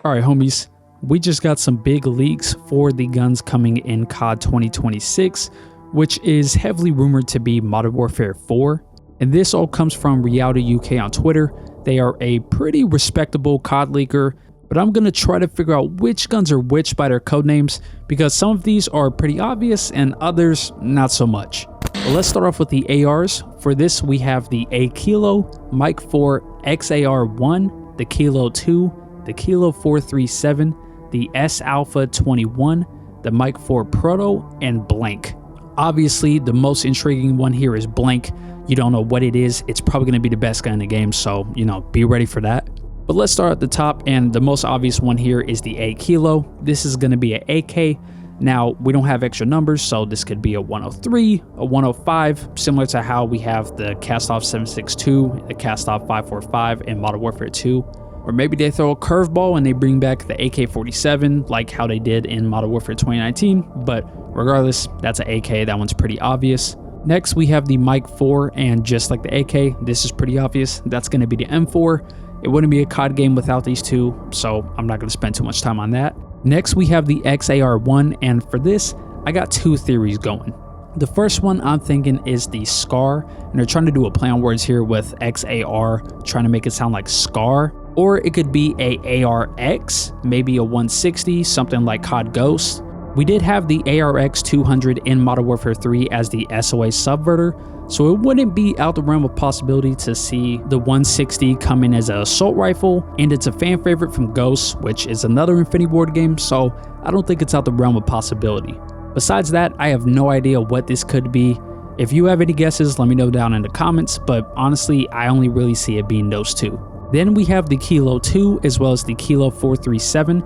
Alright homies, we just got some big leaks for the guns coming in COD 2026, which is heavily rumored to be Modern Warfare 4. And this all comes from Reality UK on Twitter. They are a pretty respectable COD leaker, but I'm going to try to figure out which guns are which by their codenames, because some of these are pretty obvious and others not so much. But let's start off with the ARs. For this we have the A Kilo, Mike 4, XAR1, the Kilo 2, the Kilo 437, the S Alpha 21, the Mike 4 Proto, and Blank. Obviously, the most intriguing one here is Blank. You don't know what it is. It's probably going to be the best gun in the game, so, be ready for that. But let's start at the top, and the most obvious one here is the A Kilo. This is going to be an AK. Now, we don't have extra numbers, so this could be a 103, a 105, similar to how we have the Cast-Off 762, the Cast-Off 545 in Modern Warfare 2. Or maybe they throw a curveball and they bring back the AK-47 like how they did in Modern Warfare 2019, but regardless, that's an AK, that one's pretty obvious. Next, we have the Mike 4, and just like the AK, this is pretty obvious, that's going to be the M4. It wouldn't be a COD game without these two, so I'm not going to spend too much time on that. Next, we have the XAR1, and for this, I got two theories going. The first one I'm thinking is the SCAR, and they're trying to do a play on words here with XAR, trying to make it sound like SCAR. Or it could be a ARX, maybe a 160, something like COD Ghost. We did have the ARX 200 in Modern Warfare 3 as the SOA subverter, so it wouldn't be out the realm of possibility to see the 160 come in as an assault rifle, and it's a fan favorite from Ghost, which is another Infinity Ward game, so I don't think it's out the realm of possibility. Besides that, I have no idea what this could be. If you have any guesses, let me know down in the comments, but honestly, I only really see it being those two. Then we have the Kilo 2 as well as the Kilo 437.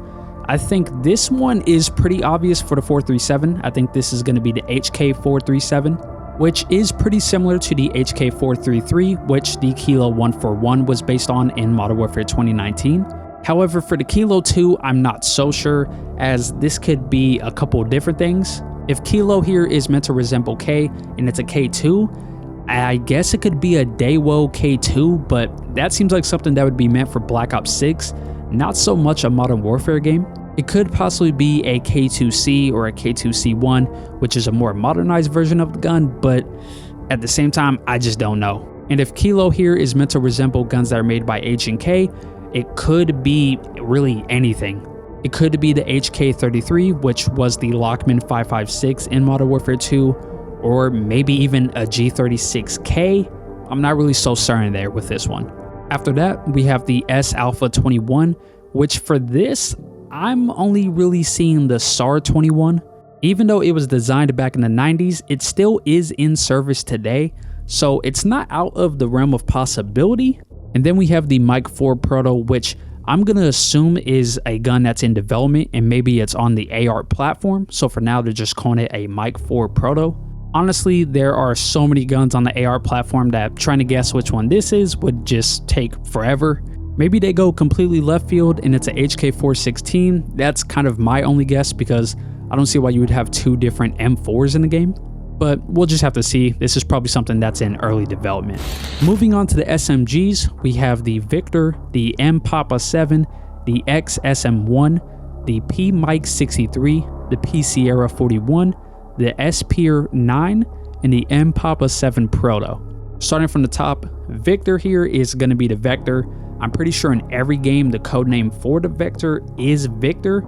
I think this one is pretty obvious for the 437. I think this is going to be the HK 437, which is pretty similar to the HK 433, which the Kilo 141 was based on in Modern Warfare 2019. However, for the Kilo 2, I'm not so sure, as this could be a couple of different things. If Kilo here is meant to resemble K and it's a K2, I guess it could be a Daewoo K2, but that seems like something that would be meant for Black Ops 6, not so much a Modern Warfare game. It could possibly be a K2C or a K2C1, which is a more modernized version of the gun, but at the same time, I just don't know. And if Kilo here is meant to resemble guns that are made by H&K, it could be really anything. It could be the HK-33, which was the Lockman 5.56 in Modern Warfare 2, or maybe even a G36K. I'm not really so certain there with this one. After that, we have the S Alpha 21, which for this, I'm only really seeing the SAR 21. Even though it was designed back in the 90s, it still is in service today, so it's not out of the realm of possibility. And then we have the Mike 4 Proto, which I'm going to assume is a gun that's in development, and maybe it's on the AR platform, so for now they're just calling it a Mike 4 Proto. Honestly, there are so many guns on the AR platform that trying to guess which one this is would just take forever. Maybe they go completely left field and it's a HK416. That's kind of my only guess, because I don't see why you would have two different M4s in the game. But we'll just have to see. This is probably something that's in early development. Moving on to the SMGs, we have the Victor, the M Papa 7, the X SM1, the P Mike 63, the P Sierra 41, the S Pier 9, and the M Papa 7 Proto. Starting from the top, Victor here is going to be the Vector. I'm pretty sure in every game the codename for the Vector is Victor.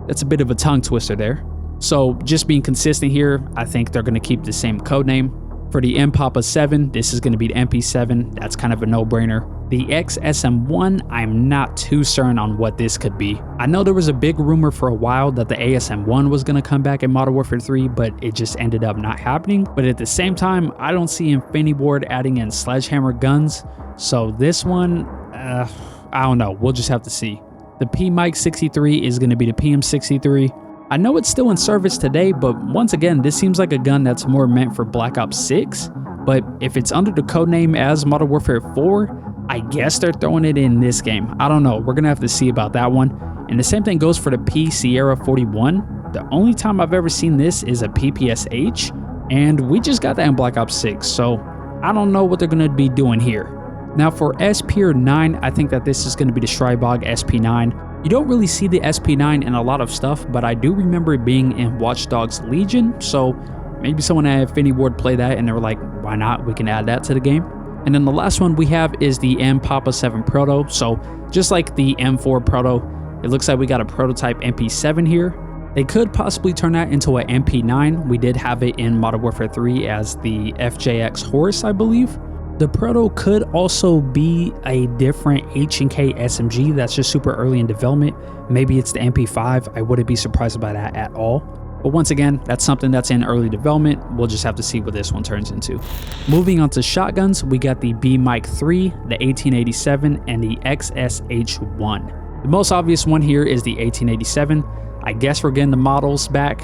That's a bit of a tongue twister there. So just being consistent here, I think they're going to keep the same codename. For the M Papa 7, this is going to be the MP7. That's kind of a no-brainer. The XSM1, I'm not too certain on what this could be. I know there was a big rumor for a while that the ASM1 was going to come back in Modern Warfare 3, but it just ended up not happening. But at the same time, I don't see Infinity Ward adding in sledgehammer guns. So this one, I don't know. We'll just have to see. The P Mike 63 is going to be the PM 63. I know it's still in service today, but once again, this seems like a gun that's more meant for Black Ops 6. But if it's under the codename as Modern Warfare 4, I guess they're throwing it in this game. I don't know. We're going to have to see about that one. And the same thing goes for the P Sierra 41. The only time I've ever seen this is a PPSH, and we just got that in Black Ops 6, so I don't know what they're going to be doing here. Now for SP 9, I think that this is going to be the Strybog SP9. You don't really see the SP9 in a lot of stuff, but I do remember it being in Watch Dogs Legion, so maybe someone at Infinity Ward played that and they were like, why not? We can add that to the game. And then the last one we have is the M Papa 7 Proto. So just like the M4 Proto, it looks like we got a prototype MP7 here. They could possibly turn that into an MP9. We did have it in Modern Warfare 3 as the FJX Horse, I believe. The Proto could also be a different H&K SMG that's just super early in development. Maybe it's the MP5. I wouldn't be surprised by that at all. But once again, that's something that's in early development. We'll just have to see what this one turns into. Moving on to shotguns, we got the B Mike 3, the 1887, and the XSH1. The most obvious one here is the 1887. I guess we're getting the models back.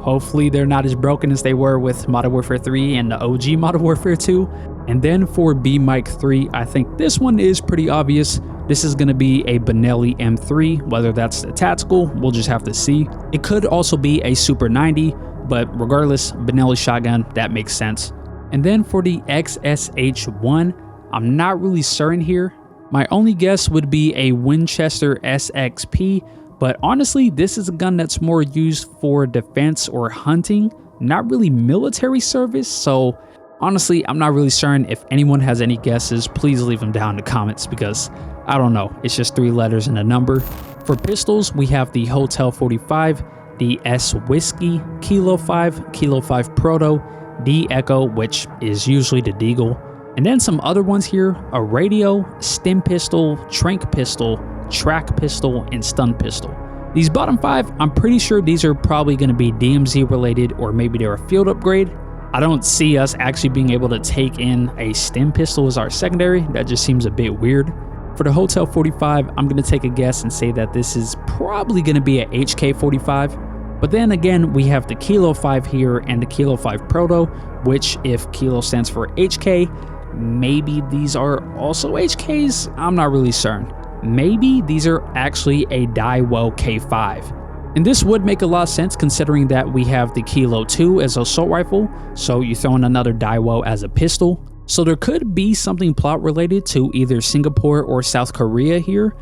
Hopefully they're not as broken as they were with Modern Warfare 3 and the OG Modern Warfare 2. And then for B Mike 3, I think this one is pretty obvious. This is going to be a Benelli M3, whether that's the tactical, we'll just have to see. It could also be a Super 90, but regardless, Benelli shotgun, that makes sense. And then for the XSH1, I'm not really certain here. My only guess would be a Winchester SXP, but honestly, this is a gun that's more used for defense or hunting, not really military service, so honestly, I'm not really certain. If anyone has any guesses, please leave them down in the comments because I don't know. It's just 3 letters and a number. For pistols, we have the Hotel 45, the S Whiskey, Kilo 5, Kilo 5 Proto, D Echo, which is usually the Deagle, and then some other ones here, a radio, stim pistol, trank pistol, track pistol, and stun pistol. These bottom 5, I'm pretty sure these are probably going to be DMZ related, or maybe they're a field upgrade. I don't see us actually being able to take in a stim pistol as our secondary. That just seems a bit weird. For the Hotel 45, I'm going to take a guess and say that this is probably going to be a HK 45. But then again, we have the Kilo 5 here and the Kilo 5 Proto, which if Kilo stands for HK, maybe these are also HKs? I'm not really certain. Maybe these are actually a Daiwo K5. And this would make a lot of sense considering that we have the Kilo 2 as an assault rifle, so you throw in another Daiwo as a pistol. So there could be something plot related to either Singapore or South Korea here,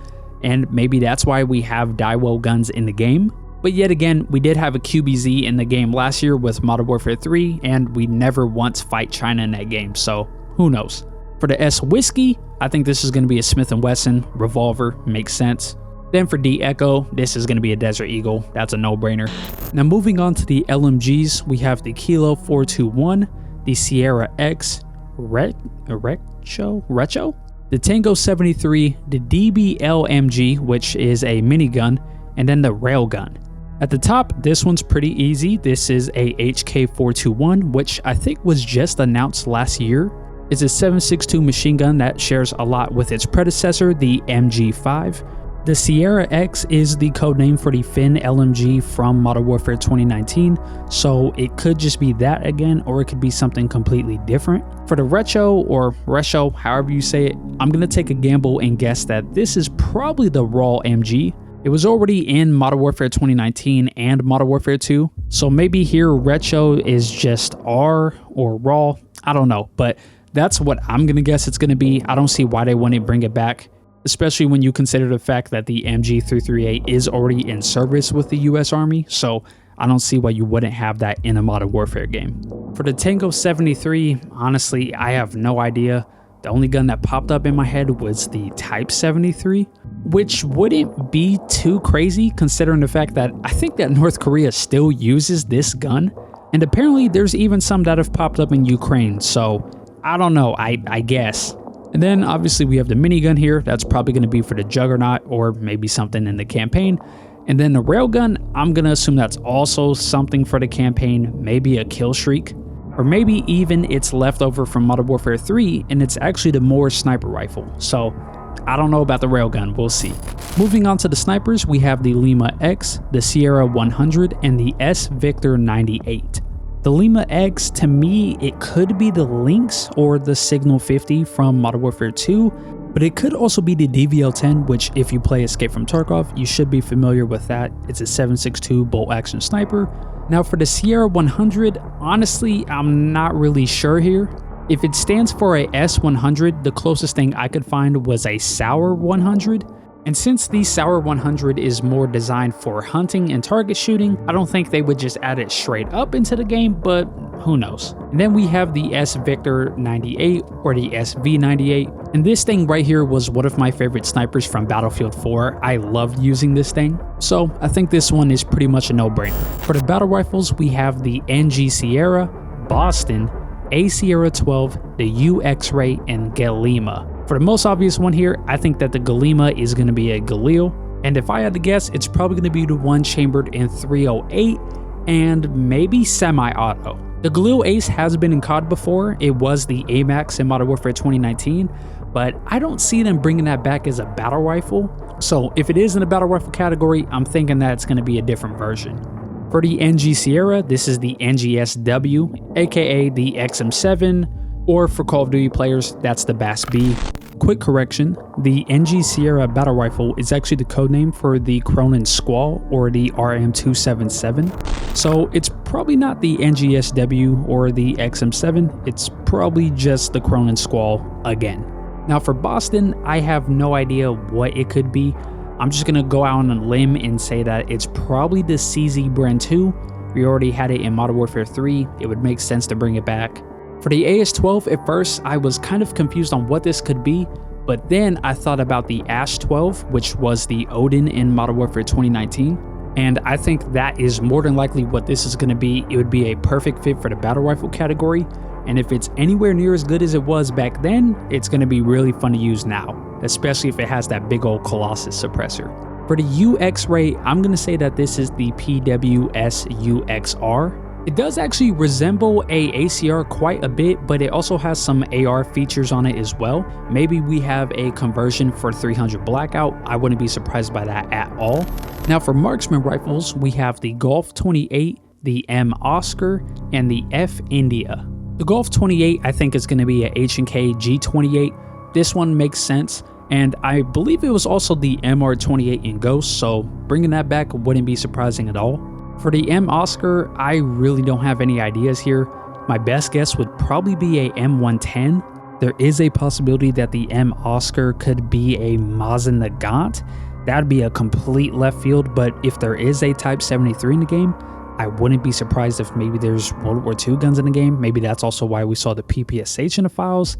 and maybe that's why we have Daiwo guns in the game. But yet again, we did have a QBZ in the game last year with Modern Warfare 3, and we never once fight China in that game, so who knows. For the S Whiskey, I think this is going to be a Smith & Wesson revolver, makes sense. Then for D Echo, this is going to be a Desert Eagle, that's a no-brainer. Now moving on to the LMGs, we have the Kilo 421, the Sierra X, Recho, the Tango 73, the DBLMG, which is a minigun, and then the railgun. At the top, this one's pretty easy. This is a HK421, which I think was just announced last year. It's a 7.62 machine gun that shares a lot with its predecessor, the MG5. The Sierra X is the code name for the Finn LMG from Modern Warfare 2019, so it could just be that again, or it could be something completely different. For the Recho, or Resho, however you say it, I'm going to take a gamble and guess that this is probably the Raw MG. It was already in Modern Warfare 2019 and Modern Warfare 2, so maybe here Recho is just R or Raw, I don't know, but that's what I'm going to guess it's going to be. I don't see why they wouldn't bring it back, especially when you consider the fact that the MG338 is already in service with the US Army, so I don't see why you wouldn't have that in a Modern Warfare game. For the Tango 73, honestly, I have no idea. The only gun that popped up in my head was the Type 73, which wouldn't be too crazy considering the fact that I think that North Korea still uses this gun, and apparently there's even some that have popped up in Ukraine, so I don't know, I guess. And then obviously we have the minigun here. That's probably going to be for the Juggernaut or maybe something in the campaign. And then the railgun, I'm going to assume that's also something for the campaign, maybe a kill streak, or maybe even it's leftover from Modern Warfare 3 and it's actually the Moore sniper rifle. So I don't know about the railgun, we'll see. Moving on to the snipers, we have the Lima X, the Sierra 100, and the S Victor 98. The Lima X, to me, it could be the Lynx or the Signal 50 from Modern Warfare 2, but it could also be the DVL-10, which if you play Escape from Tarkov, you should be familiar with that. It's a 7.62 bolt action sniper. Now for the Sierra 100, honestly, I'm not really sure here. If it stands for a S100, the closest thing I could find was a Sauer 100, And since the Sauer 100 is more designed for hunting and target shooting, I don't think they would just add it straight up into the game, but who knows. And then we have the S Victor 98 or the SV 98. And this thing right here was one of my favorite snipers from Battlefield 4. I loved using this thing. So I think this one is pretty much a no-brainer. For the battle rifles, we have the NG Sierra, Boston, A Sierra 12, the U X-Ray, and Galima. For the most obvious one here, I think that the Galima is going to be a Galil, and if I had to guess, it's probably going to be the one chambered in 308 and maybe semi-auto. The Galil Ace has been in COD before. It was the AMAX in Modern Warfare 2019, but I don't see them bringing that back as a battle rifle. So if it is in the battle rifle category, I'm thinking that it's going to be a different version. For the NG Sierra, this is the NGSW, aka the XM7, or for Call of Duty players, that's the Bass B. Quick correction, the NG Sierra battle rifle is actually the codename for the Cronin Squall or the RM277. So it's probably not the NGSW or the XM7, it's probably just the Cronin Squall again. Now for Boston, I have no idea what it could be. I'm just gonna go out on a limb and say that it's probably the CZ Brand 2. We already had it in Modern Warfare 3, it would make sense to bring it back. For the AS-12, at first, I was kind of confused on what this could be, but then I thought about the AS-12, which was the Odin in Modern Warfare 2019, and I think that is more than likely what this is going to be. It would be a perfect fit for the battle rifle category, and if it's anywhere near as good as it was back then, it's going to be really fun to use now, especially if it has that big old Colossus suppressor. For the UX-Ray, I'm going to say that this is the PWS-UXR. It does actually resemble a ACR quite a bit, but it also has some AR features on it as well. Maybe we have a conversion for 300 Blackout. I wouldn't be surprised by that at all. Now for Marksman Rifles, we have the Golf 28, the M Oscar, and the F India. The Golf 28 I think is going to be a H&K G28. This one makes sense, and I believe it was also the MR28 in Ghost, so bringing that back wouldn't be surprising at all. For the M Oscar, I really don't have any ideas here. My best guess would probably be a M110. There is a possibility that the M Oscar could be a Mazin Nagant. That'd be a complete left field, but if there is a Type 73 in the game, I wouldn't be surprised if maybe there's World War II guns in the game. Maybe that's also why we saw the PPSH in the files.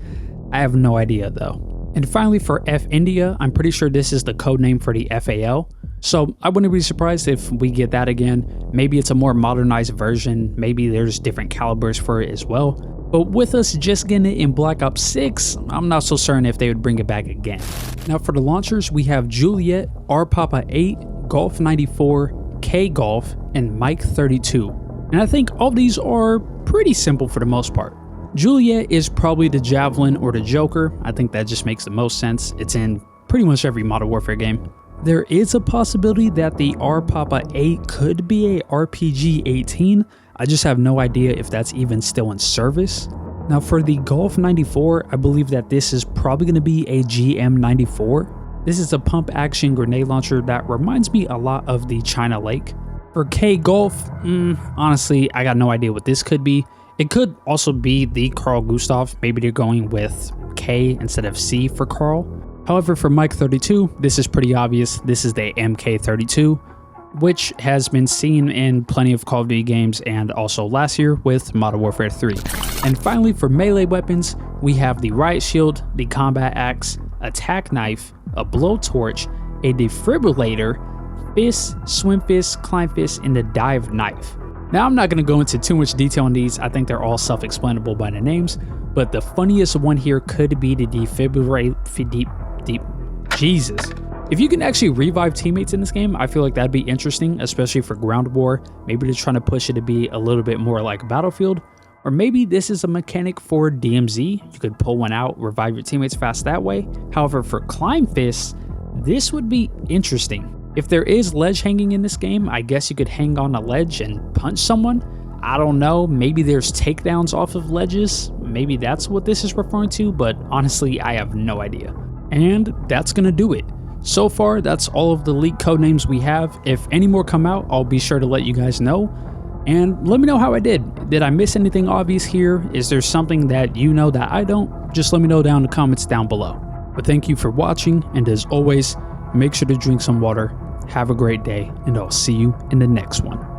I have no idea though. And finally for F India, I'm pretty sure this is the code name for the FAL. So I wouldn't be surprised if we get that again. Maybe it's a more modernized version. Maybe there's different calibers for it as well. But with us just getting it in Black Ops 6, I'm not so certain if they would bring it back again. Now for the launchers, we have Juliet, R Papa 8, Golf 94, K Golf, and Mike 32. And I think all these are pretty simple for the most part. Juliet is probably the Javelin or the Joker. I think that just makes the most sense. It's in pretty much every Modern Warfare game. There is a possibility that the R Papa 8 could be a RPG 18. I just have no idea if that's even still in service. Now for the Golf 94, I believe that this is probably going to be a GM 94. This is a pump action grenade launcher that reminds me a lot of the China Lake. For K Golf, honestly, I got no idea what this could be. It could also be the Carl Gustav. Maybe they're going with K instead of C for Carl. However, for Mike 32, this is pretty obvious. This is the MK32, which has been seen in plenty of Call of Duty games and also last year with Modern Warfare 3. And finally, for melee weapons, we have the Riot Shield, the Combat Axe, Attack Knife, a Blowtorch, a Defibrillator, Fist, Swim Fist, Climb Fist, and the Dive Knife. Now, I'm not going to go into too much detail on these. I think they're all self-explanable by the names, but the funniest one here could be the Jesus. If you can actually revive teammates in this game, I feel like that'd be interesting, especially for ground war. Maybe they're trying to push it to be a little bit more like Battlefield, or maybe this is a mechanic for DMZ. You could pull one out, revive your teammates fast that way. However, for Climb Fist, this would be interesting. If there is ledge hanging in this game, I guess you could hang on a ledge and punch someone. I don't know, maybe there's takedowns off of ledges. Maybe that's what this is referring to, but honestly, I have no idea. And that's gonna do it. So far, that's all of the leaked code names we have. If any more come out, I'll be sure to let you guys know. And let me know how I did. Did I miss anything obvious here? Is there something that you know that I don't? Just let me know down in the comments down below. But thank you for watching, and as always, Make sure to drink some water. Have a great day, and I'll see you in the next one.